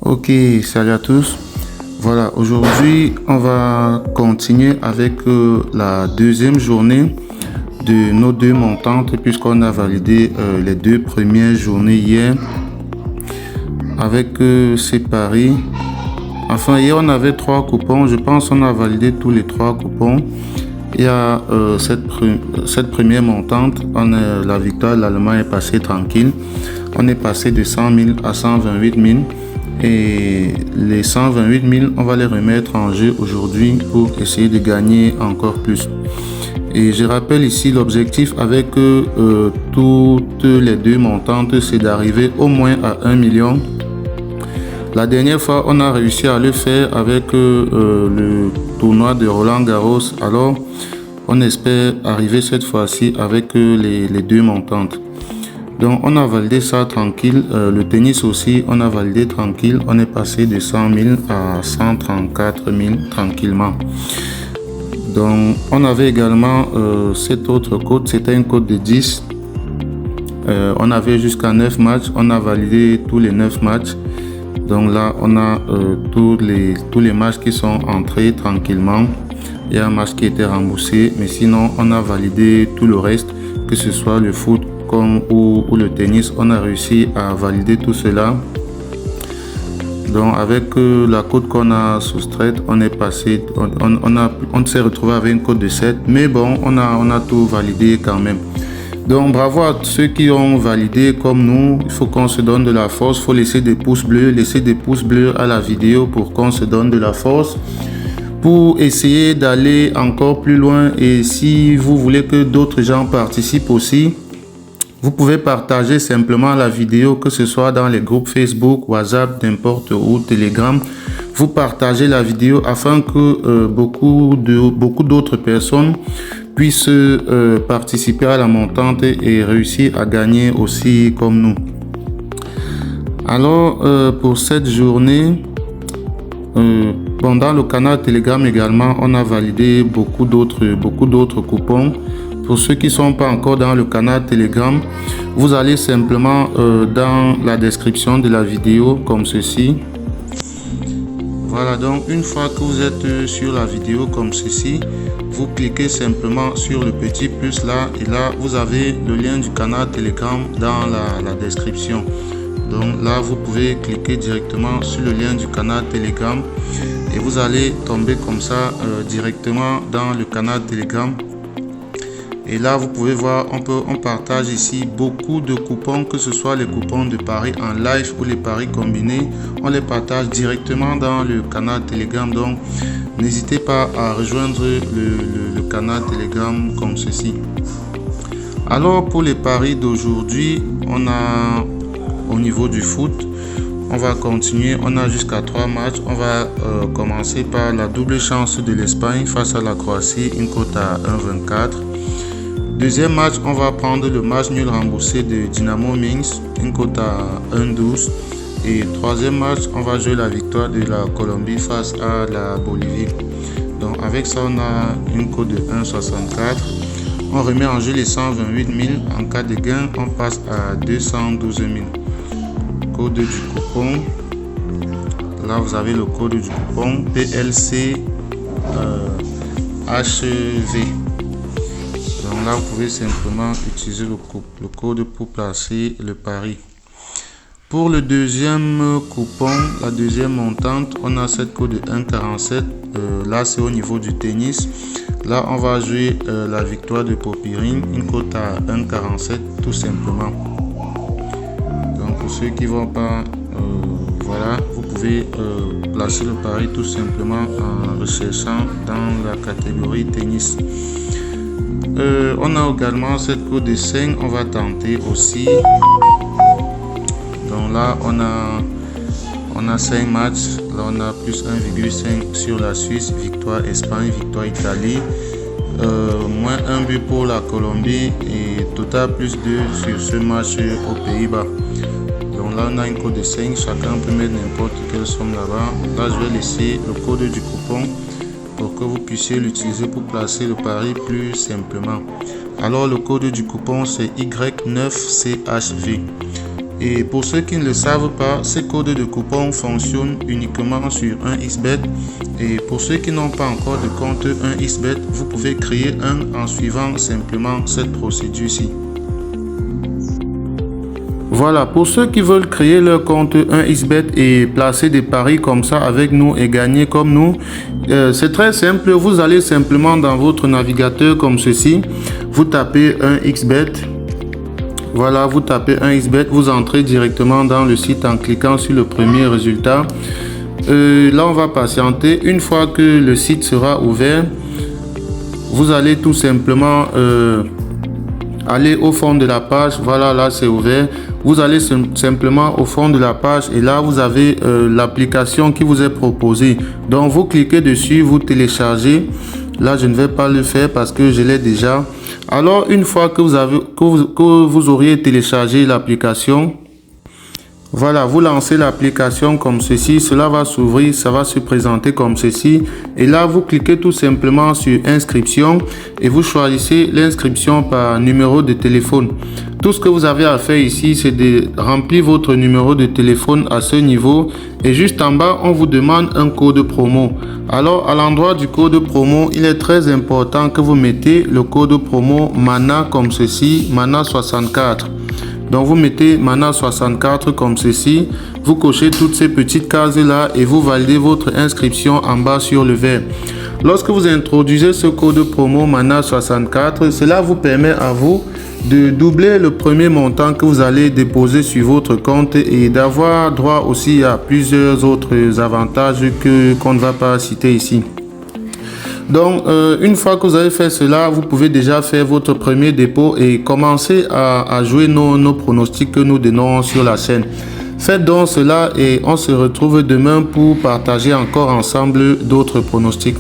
Ok, salut à tous. Voilà, aujourd'hui, on va continuer avec la deuxième journée de nos deux montantes puisqu'on a validé les deux premières journées hier avec ces paris. Enfin, hier, on avait 3 coupons. Je pense qu'on a validé tous les 3 coupons. Il y a cette première montante, la victoire de l'Allemagne est passée tranquille. On est passé de 100 000 à 128 000. Et les 128 000, on va les remettre en jeu aujourd'hui pour essayer de gagner encore plus. Et je rappelle ici l'objectif avec toutes les deux montantes, c'est d'arriver au moins à 1 million. La dernière fois, on a réussi à le faire avec le tournoi de Roland Garros. Alors, on espère arriver cette fois-ci avec les deux montantes. Donc, on a validé ça tranquille. Le tennis aussi, on a validé tranquille. On est passé de 100 000 à 134 000 tranquillement. Donc, on avait également cette autre cote. C'était une cote de 10. On avait jusqu'à 9 matchs. On a validé tous les 9 matchs. Donc là, on a tous les matchs qui sont entrés tranquillement. Il y a un match qui était remboursé, mais sinon, on a validé tout le reste, que ce soit le foot ou le tennis. On a réussi à valider tout cela. Donc avec la cote qu'on a soustraite, on est passé, on s'est retrouvé avec une cote de 7. Mais bon, on a tout validé quand même. Donc bravo à ceux qui ont validé comme nous. Il faut qu'on se donne de la force. Il faut laisser des pouces bleus à la vidéo pour qu'on se donne de la force, pour essayer d'aller encore plus loin. Et si vous voulez que d'autres gens participent aussi, vous pouvez partager simplement la vidéo, que ce soit dans les groupes Facebook, WhatsApp, n'importe où, Telegram. Vous partagez la vidéo afin que beaucoup d'autres personnes puissent participer à la montante et réussir à gagner aussi comme nous. Alors, pour cette journée, dans le canal Telegram également, on a validé beaucoup d'autres coupons. Pour ceux qui ne sont pas encore dans le canal Telegram, vous allez simplement dans la description de la vidéo comme ceci. Voilà, donc une fois que vous êtes sur la vidéo comme ceci, vous cliquez simplement sur le petit plus là, et là vous avez le lien du canal Telegram dans la description. Donc là vous pouvez cliquer directement sur le lien du canal Telegram et vous allez tomber comme ça directement dans le canal Telegram. Et là, vous pouvez voir, on partage ici beaucoup de coupons, que ce soit les coupons de paris en live ou les paris combinés. On les partage directement dans le canal Telegram. Donc, n'hésitez pas à rejoindre le canal Telegram comme ceci. Alors, pour les paris d'aujourd'hui, on a au niveau du foot, on va continuer. On a jusqu'à 3 matchs. On va commencer par la double chance de l'Espagne face à la Croatie, une cote à 1,24. Deuxième match, on va prendre le match nul remboursé de Dynamo Minsk, une cote à 1,12. Et troisième match, on va jouer la victoire de la Colombie face à la Bolivie. Donc avec ça, on a une cote de 1,64. On remet en jeu les 128 000. En cas de gain, on passe à 212 000. Code du coupon. Là, vous avez le code du coupon PLC HV. Donc là, vous pouvez simplement utiliser le code pour placer le pari. Pour le deuxième coupon, la deuxième montante, on a cette code de 1,47. Là, c'est au niveau du tennis. Là, on va jouer la victoire de Popyrin, une cote à 1,47 tout simplement. Donc pour ceux qui ne vont pas, voilà, vous pouvez placer le pari tout simplement en recherchant dans la catégorie tennis. On a également cette cote de 5, on va tenter aussi. Donc là, on a 5 matchs. Là, on a plus 1,5 sur la Suisse, victoire Espagne, victoire Italie, moins 1 but pour la Colombie et total plus 2 sur ce match aux Pays-Bas. Donc là, on a une cote de 5, chacun peut mettre n'importe quelle somme là-bas. Là, je vais laisser le code du coupon pour que vous puissiez l'utiliser pour placer le pari plus simplement. Alors le code du coupon c'est Y9CHV. Et pour ceux qui ne le savent pas, ces codes de coupon fonctionnent uniquement sur 1xBet. Et pour ceux qui n'ont pas encore de compte 1xBet, vous pouvez créer un en suivant simplement cette procédure-ci. Voilà, pour ceux qui veulent créer leur compte 1xBet et placer des paris comme ça avec nous et gagner comme nous, c'est très simple. Vous allez simplement dans votre navigateur comme ceci. Vous tapez 1xBet. Voilà, vous tapez 1xBet. Vous entrez directement dans le site en cliquant sur le premier résultat. Là, on va patienter. Une fois que le site sera ouvert, vous allez tout simplement aller au fond de la page. Voilà, là c'est ouvert. Vous allez simplement au fond de la page et là vous avez l'application qui vous est proposée. Donc vous cliquez dessus, vous téléchargez. Là je ne vais pas le faire parce que je l'ai déjà. Alors une fois que vous auriez téléchargé l'application, voilà, vous lancez l'application comme ceci, cela va s'ouvrir, ça va se présenter comme ceci. Et là, vous cliquez tout simplement sur inscription et vous choisissez l'inscription par numéro de téléphone. Tout ce que vous avez à faire ici, c'est de remplir votre numéro de téléphone à ce niveau. Et juste en bas, on vous demande un code promo. Alors, à l'endroit du code promo, il est très important que vous mettez le code promo MANA comme ceci, MANA 64. Donc vous mettez MANA 64 comme ceci, vous cochez toutes ces petites cases là et vous validez votre inscription en bas sur le vert. Lorsque vous introduisez ce code promo MANA 64, cela vous permet à vous de doubler le premier montant que vous allez déposer sur votre compte et d'avoir droit aussi à plusieurs autres avantages qu'on ne va pas citer ici. Donc, une fois que vous avez fait cela, vous pouvez déjà faire votre premier dépôt et commencer à jouer nos pronostics que nous donnons sur la chaîne. Faites donc cela et on se retrouve demain pour partager encore ensemble d'autres pronostics.